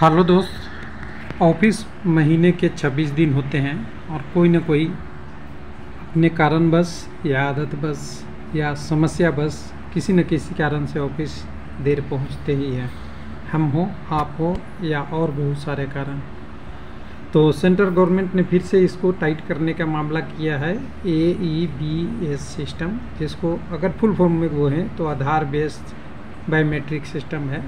Hello दोस्त। Office महीने के 26 दिन होते हैं और कोई ना कोई अपने कारणवश या आदतवश या समस्यावश किसी न किसी कारण से ऑफिस देर पहुंचते ही है। हम हो, आप हो या और बहुत सारे कारण। तो सेंट्रल गवर्नमेंट ने फिर से इसको टाइट करने का मामला किया है। AEBS सिस्टम, जिसको अगर फुल फॉर्म में वो है तो आधार बेस्ड बायोमेट्रिक सिस्टम है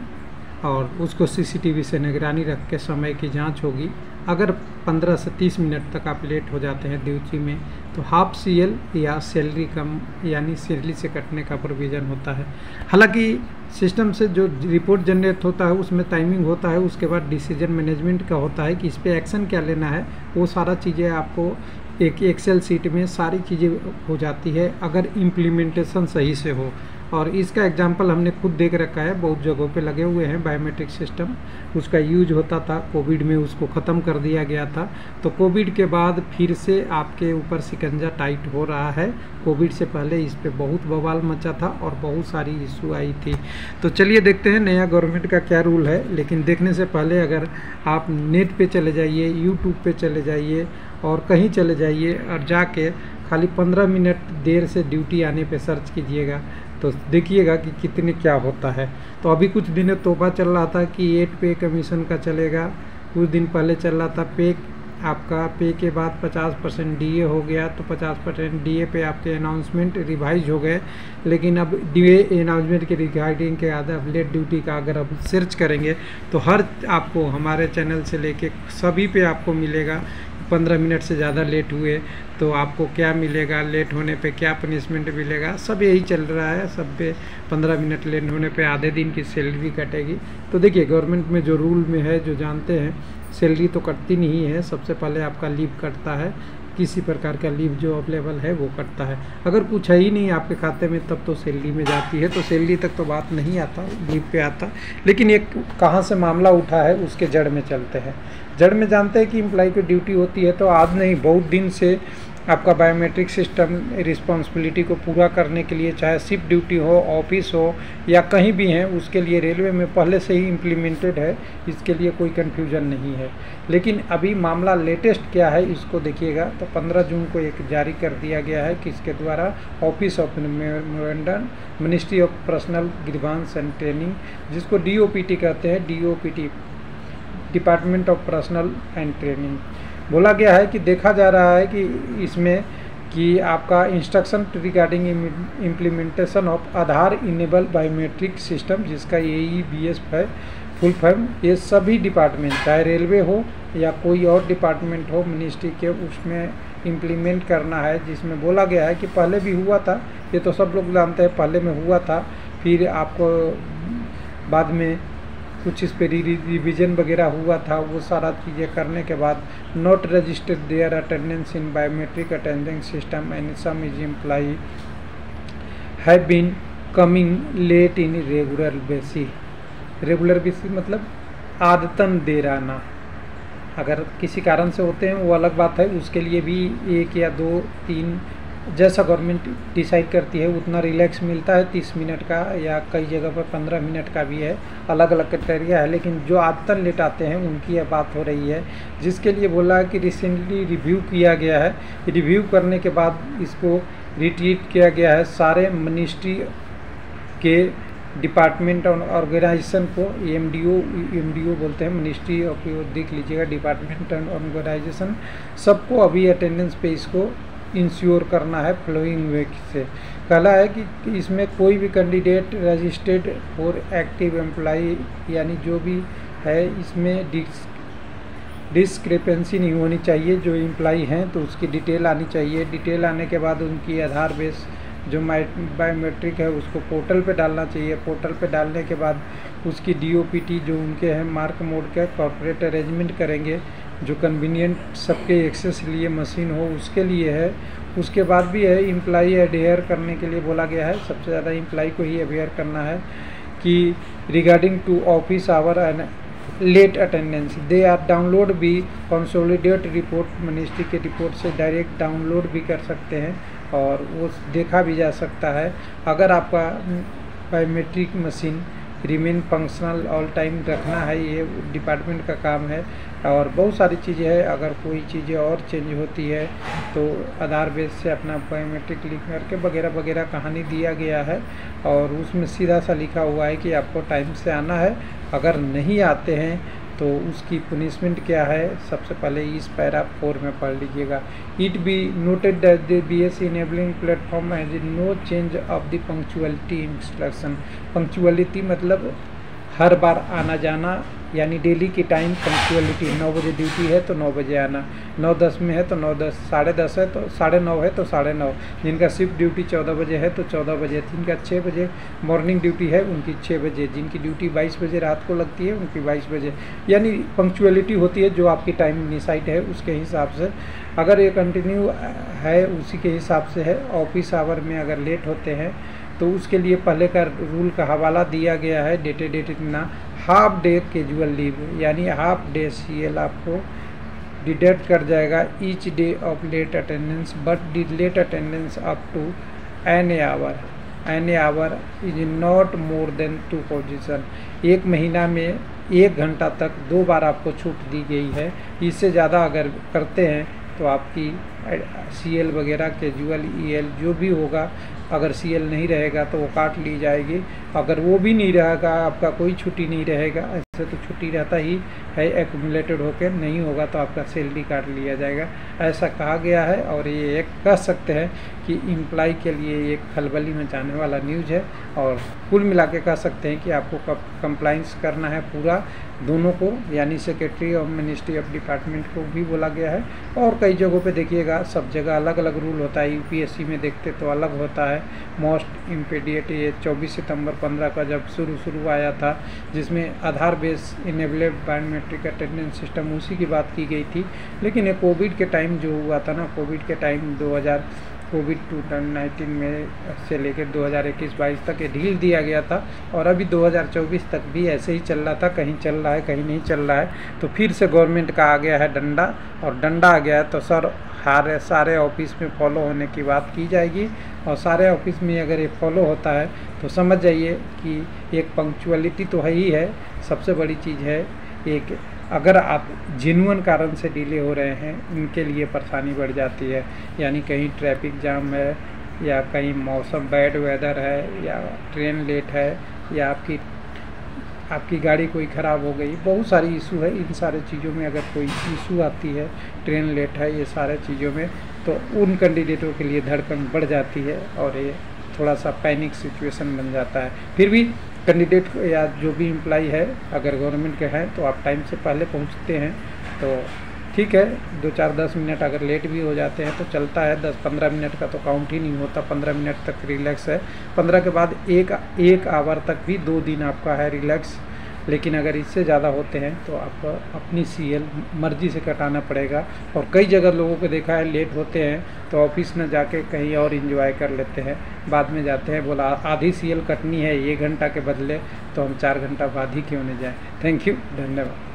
और उसको CCTV से निगरानी रख के समय की जांच होगी। अगर 15 से 30 मिनट तक आप लेट हो जाते हैं ड्यूटी में तो हाफ CL या सैलरी कम यानी सैलरी से कटने का प्रोविज़न होता है। हालांकि सिस्टम से जो रिपोर्ट जनरेट होता है उसमें टाइमिंग होता है, उसके बाद डिसीजन मैनेजमेंट का होता है कि इस पर एक्शन क्या लेना है। वो सारा चीज़ें आपको एक एक्सेल सीट में सारी चीज़ें हो जाती है अगर इम्प्लीमेंटेशन सही से हो। और इसका एग्जांपल हमने खुद देख रखा है, बहुत जगहों पे लगे हुए हैं बायोमेट्रिक सिस्टम। उसका यूज होता था, कोविड में उसको ख़त्म कर दिया गया था। तो कोविड के बाद फिर से आपके ऊपर शिकंजा टाइट हो रहा है। कोविड से पहले इस पे बहुत बवाल मचा था और बहुत सारी इशू आई थी। तो चलिए देखते हैं नया गवर्नमेंट का क्या रूल है। लेकिन देखने से पहले अगर आप नेट पे चले जाइए, यूट्यूब पे चले जाइए और कहीं चले जाइए और जाके खाली 15 मिनट देर से ड्यूटी आने पे सर्च कीजिएगा तो देखिएगा कि कितने क्या होता है। तो अभी कुछ दिन तोहफा चल रहा था कि 8 पे कमीशन का चलेगा। कुछ दिन पहले चल रहा था आपका पे के बाद 50% DA हो गया, तो 50% DA पे आपके अनाउंसमेंट रिवाइज हो गए। लेकिन अब DA अनाउंसमेंट के रिगार्डिंग के आधा लेट ड्यूटी का अगर आप सर्च करेंगे तो हर आपको हमारे चैनल से लेके सभी पे आपको मिलेगा। 15 मिनट से ज़्यादा लेट हुए तो आपको क्या मिलेगा, लेट होने पे क्या पनिशमेंट मिलेगा, सब यही चल रहा है। सब पे 15 मिनट लेट होने पे आधे दिन की सैलरी कटेगी। तो देखिए गवर्नमेंट में जो रूल में है, जो जानते हैं, सैलरी तो कटती नहीं है। सबसे पहले आपका लीव कटता है, किसी प्रकार का लीव जो अवेलेबल है वो कटता है। अगर कुछ है ही नहीं आपके खाते में तब तो सैलरी में जाती है, तो सैलरी तक तो बात नहीं आता, लीव पे आता। लेकिन एक कहाँ से मामला उठा है उसके जड़ में चलते हैं। जड़ में जानते हैं कि एम्प्लॉय की ड्यूटी होती है तो आज नहीं बहुत दिन से आपका बायोमेट्रिक सिस्टम रिस्पॉन्सिबिलिटी को पूरा करने के लिए, चाहे शिफ्ट ड्यूटी हो, ऑफिस हो या कहीं भी है, उसके लिए रेलवे में पहले से ही इम्प्लीमेंटेड है। इसके लिए कोई कन्फ्यूजन नहीं है। लेकिन अभी मामला लेटेस्ट क्या है इसको देखिएगा। तो 15 जून को एक जारी कर दिया गया है, किसके द्वारा, office of memorandum, ministry of personal grievance and training, जिसको DOPT कहते हैं, DOPT, department of personal and training. बोला गया है कि देखा जा रहा है कि इसमें कि आपका instruction regarding implementation of Aadhaar enable biometric system, जिसका AEBS है फुल फॉर्म, ये सभी डिपार्टमेंट, चाहे रेलवे हो या कोई और डिपार्टमेंट हो मिनिस्ट्री के, उसमें इम्प्लीमेंट करना है। जिसमें बोला गया है कि पहले भी हुआ था, ये तो सब लोग जानते हैं, पहले में हुआ था, फिर आपको बाद में कुछ इस पर रिविजन वगैरह हुआ था। वो सारा चीज़ें करने के बाद not registered their attendance in biometric attendance system and some is employee have been coming late in regular basis मतलब आदतन देर आना। अगर किसी कारण से होते हैं वो अलग बात है, उसके लिए भी 1 या 2, 3 जैसा गवर्नमेंट डिसाइड करती है उतना रिलैक्स मिलता है, 30 मिनट का या कई जगह पर 15 मिनट का भी है, अलग अलग क्राइटेरिया है। लेकिन जो आदतन लेट आते हैं उनकी यह बात हो रही है, जिसके लिए बोला है कि रिसेंटली रिव्यू किया गया है। रिव्यू करने के बाद इसको रिट्रीट किया गया है सारे मिनिस्ट्री के डिपार्टमेंट और ऑर्गेनाइजेशन को। MDO बोलते हैं, मिनिस्ट्री ऑफ, देख लीजिएगा, डिपार्टमेंट एंड ऑर्गेनाइजेशन, सबको अभी अटेंडेंस पे इसको इंश्योर करना है फ्लोइंग वे से। कहला है कि इसमें कोई भी कैंडिडेट रजिस्टर्ड और एक्टिव एम्प्लॉई यानी जो भी है, इसमें डिस्क्रिपेंसी नहीं होनी चाहिए। जो एम्प्लॉई हैं तो उसकी डिटेल आनी चाहिए। डिटेल आने के बाद उनकी आधार बेस जो बायोमेट्रिक है उसको पोर्टल पे डालना चाहिए। पोर्टल पे डालने के बाद उसकी DOPT जो उनके हैं मार्क मोड के कॉर्पोरेट अरेंजमेंट करेंगे, जो कन्वीनियंट सबके एक्सेस लिए मशीन हो उसके लिए है। उसके बाद भी है एम्प्लॉई अडेयर करने के लिए बोला गया है, सबसे ज़्यादा एम्प्लॉई को ही अवेयर करना है कि regarding to office hour and late attendance they are download भी कंसोलिडेट रिपोर्ट, मिनिस्ट्री के रिपोर्ट से डायरेक्ट डाउनलोड भी कर सकते हैं और वो देखा भी जा सकता है। अगर आपका biometric machine remain functional all time रखना है, ये डिपार्टमेंट का काम है। और बहुत सारी चीज़ें हैं, अगर कोई चीज़ें और चेंज होती है तो आधार बेस से अपना बायोमेट्रिक लिख करके वगैरह वगैरह कहानी दिया गया है, और उसमें सीधा सा लिखा हुआ है कि आपको टाइम से आना है। अगर नहीं आते हैं तो उसकी पनिशमेंट क्या है, सबसे पहले इस पैरा 4 में पढ़ लीजिएगा। It be noted that the BSE enabling platform has no change of the punctuality instruction. Punctuality मतलब हर बार आना जाना, यानी डेली की टाइम पंक्चुअलिटी। 9 बजे ड्यूटी है तो 9 बजे आना, 9:10 में है तो 9:10, 10:30 है तो 9:30 है तो 9:30। जिनका शिफ्ट ड्यूटी 14 बजे है तो 14 बजे, जिनका 6 बजे मॉर्निंग ड्यूटी है उनकी 6 बजे, जिनकी ड्यूटी 22 बजे रात को लगती है उनकी 22 बजे। यानी पंक्चुअलिटी होती है जो आपकी टाइम डिसाइड है उसके हिसाब से। अगर ये कंटिन्यू है उसी के हिसाब से है। ऑफिस आवर में अगर लेट होते हैं तो उसके लिए पहले का रूल का हवाला दिया गया है, डेटेड इतना हाफ डे कैजुअल लीव, यानी हाफ डे CL आपको डिडक्ट कर जाएगा each day of late attendance, but the late attendance up to an hour is not more than 2 position. एक महीना में 1 घंटा तक 2 बार आपको छूट दी गई है। इससे ज़्यादा अगर करते हैं तो आपकी CL वगैरह कैजुअल EL जो भी होगा, अगर CL नहीं रहेगा तो वो काट ली जाएगी। अगर वो भी नहीं रहेगा, आपका कोई छुट्टी नहीं रहेगा, ऐसे तो छुट्टी रहता ही है, एक्यूमुलेटेड होकर नहीं होगा तो आपका सैलरी काट लिया जाएगा, ऐसा कहा गया है। और ये एक कह सकते हैं कि एम्प्लॉय के लिए एक खलबली मचाने वाला न्यूज़ है। और कुल मिला के कह सकते हैं कि आपको कंप्लाइंस करना है पूरा दोनों को, यानी सेक्रेटरी और मिनिस्ट्री ऑफ डिपार्टमेंट को भी बोला गया है। और कई जगहों पे देखिएगा, सब जगह अलग अलग रूल होता है। UPSC में देखते तो अलग होता है। मोस्ट इमीडिएट ये 24 सितंबर 15 का जब शुरू आया था, जिसमें Aadhaar base enabled biometric attendance system, उसी की बात की गई थी। लेकिन ये कोविड के टाइम जो हुआ था ना, कोविड के टाइम कोविड 2019 में से लेकर 2021-22 तक ये ढील दिया गया था, और अभी 2024 तक भी ऐसे ही चल रहा था, कहीं चल रहा है कहीं नहीं चल रहा है। तो फिर से गवर्नमेंट का आ गया है डंडा, और डंडा आ गया है तो सारे ऑफिस में फॉलो होने की बात की जाएगी। और सारे ऑफिस में अगर ये फॉलो होता है तो समझ जाइए कि एक पंक्चुअलिटी तो है ही है, सबसे बड़ी चीज़ है एक, अगर आप जेन्युइन कारण से डिले हो रहे हैं उनके लिए परेशानी बढ़ जाती है। यानी कहीं ट्रैफिक जाम है, या कहीं मौसम बैड वेदर है, या ट्रेन लेट है, या आपकी गाड़ी कोई ख़राब हो गई, बहुत सारी इशू है। इन सारे चीज़ों में अगर कोई इशू आती है, ट्रेन लेट है, ये सारे चीज़ों में, तो उन कैंडिडेटों के लिए धड़कन बढ़ जाती है और ये थोड़ा सा पैनिक सिचुएशन बन जाता है। फिर भी कैंडिडेट या जो भी एम्प्लॉय है अगर गवर्नमेंट के हैं तो आप टाइम से पहले पहुंचते हैं तो ठीक है। 2-4-10 मिनट अगर लेट भी हो जाते हैं तो चलता है, 10-15 मिनट का तो काउंट ही नहीं होता, 15 मिनट तक रिलैक्स है। 15 के बाद एक आवर तक भी 2 दिन आपका है रिलैक्स। लेकिन अगर इससे ज़्यादा होते हैं तो आपको अपनी CL मर्ज़ी से कटाना पड़ेगा। और कई जगह लोगों को देखा है लेट होते हैं तो ऑफिस में जाके कहीं और एंजॉय कर लेते हैं, बाद में जाते हैं बोला आधी CL कटनी है 1 घंटा के बदले, तो हम 4 घंटा बाद ही क्यों नहीं जाएँ। थैंक यू, धन्यवाद।